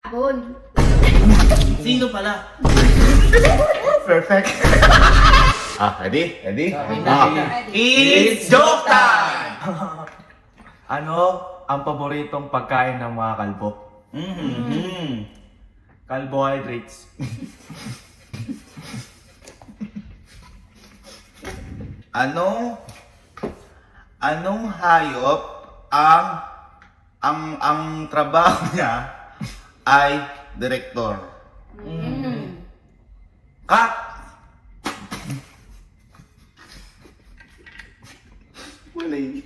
Hapon. Sino pala? Perfect. Ready? Ready? It's joke time! Ano ang paboritong pagkain ng mga kalbo? Carbohydrates. Anong hayop ang trabaho niya ay direktor? Cut! Wala yun.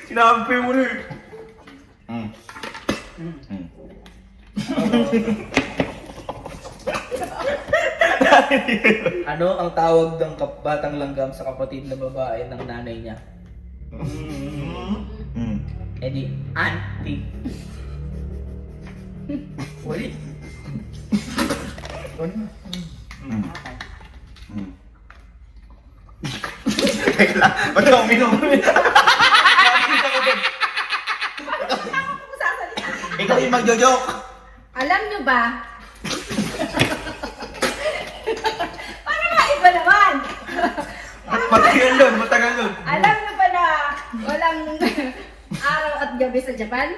Sinabi mo na eh. Ano ang tawag ng batang langgam sa kapatid na babae ng nanay niya? Eh di, auntie. Wali. Teka lang, ba't ka uminom? Ikaw yung magjo-joke. Alam nyo ba? Para maiba naman. Matagal yun, matagal yun. Alam nyo ba na walang araw at gabi sa Japan?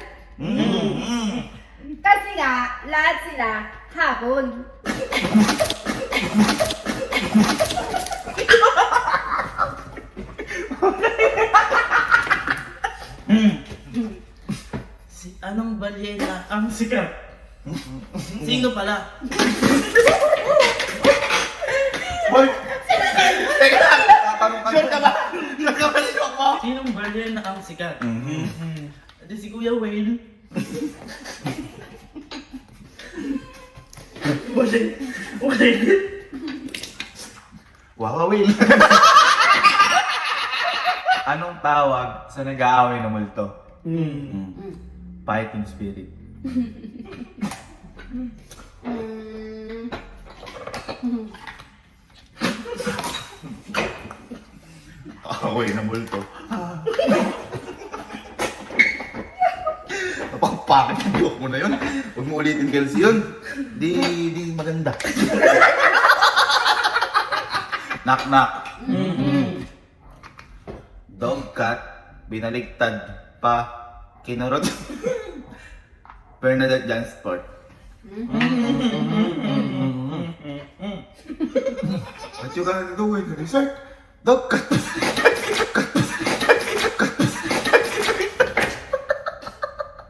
Kasi nga, lahat sila hapon. Anong balyena ang sikat? Sino pala? Boy! Teka lang! Sure ka ba? Sure ka ba sa joke mo? Sinong balyena ang sikat? Adi si Kuya Whale. Whale. Wawawil. Anong tawag sa nag-aaway ng multo? Fighting spirit. Away na multo. Napakapakit yung joke mo na yun. Huwag mo ulitin, Kelsey, yun. Di maganda. Knock knock. Dog cat, binaliktad pa, kinurot. Bernadette Jansport. What you gonna do with the resort? Dog cat.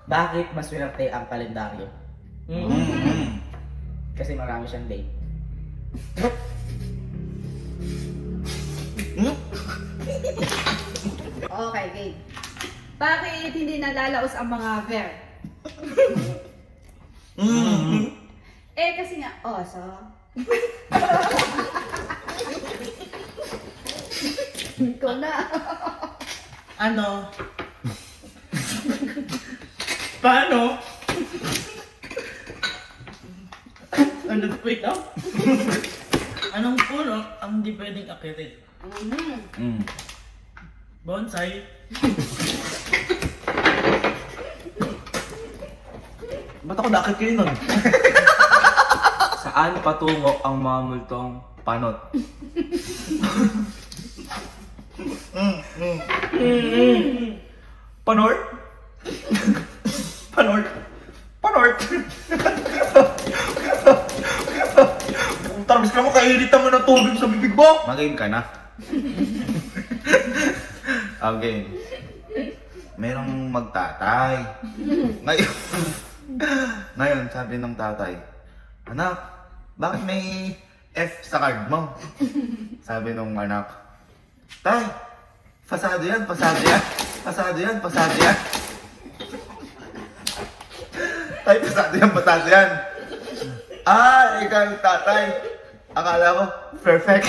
Bakit maswerte ang kalendaryo? Kasi marami siyang date. Okay, Kate. Bakit hindi nalalaos ang mga bear? Eh, kasi nga, oso. Ikaw na. Ano? Paano? Ano, wait lang. Anong puno ang hindi pwedeng akitin? Bonsai. Ba't ako nakit kayo nun? Saan patungo ang mga multong panot? Panort? Panort? Panort? Tarmis ka mo, kainitan mo ng tubig sa bibig mo! Mag-game ka na. Okay. Merong magtatay. Ngayon, sabi ng tatay, anak, bakit may F sa card mo? Sabi nung anak, tay, pasado yan, pasado yan. Pasado yan, pasado yan. Tay, pasado yan, pasado yan. Ikaw tatay. Akala ko, perfect.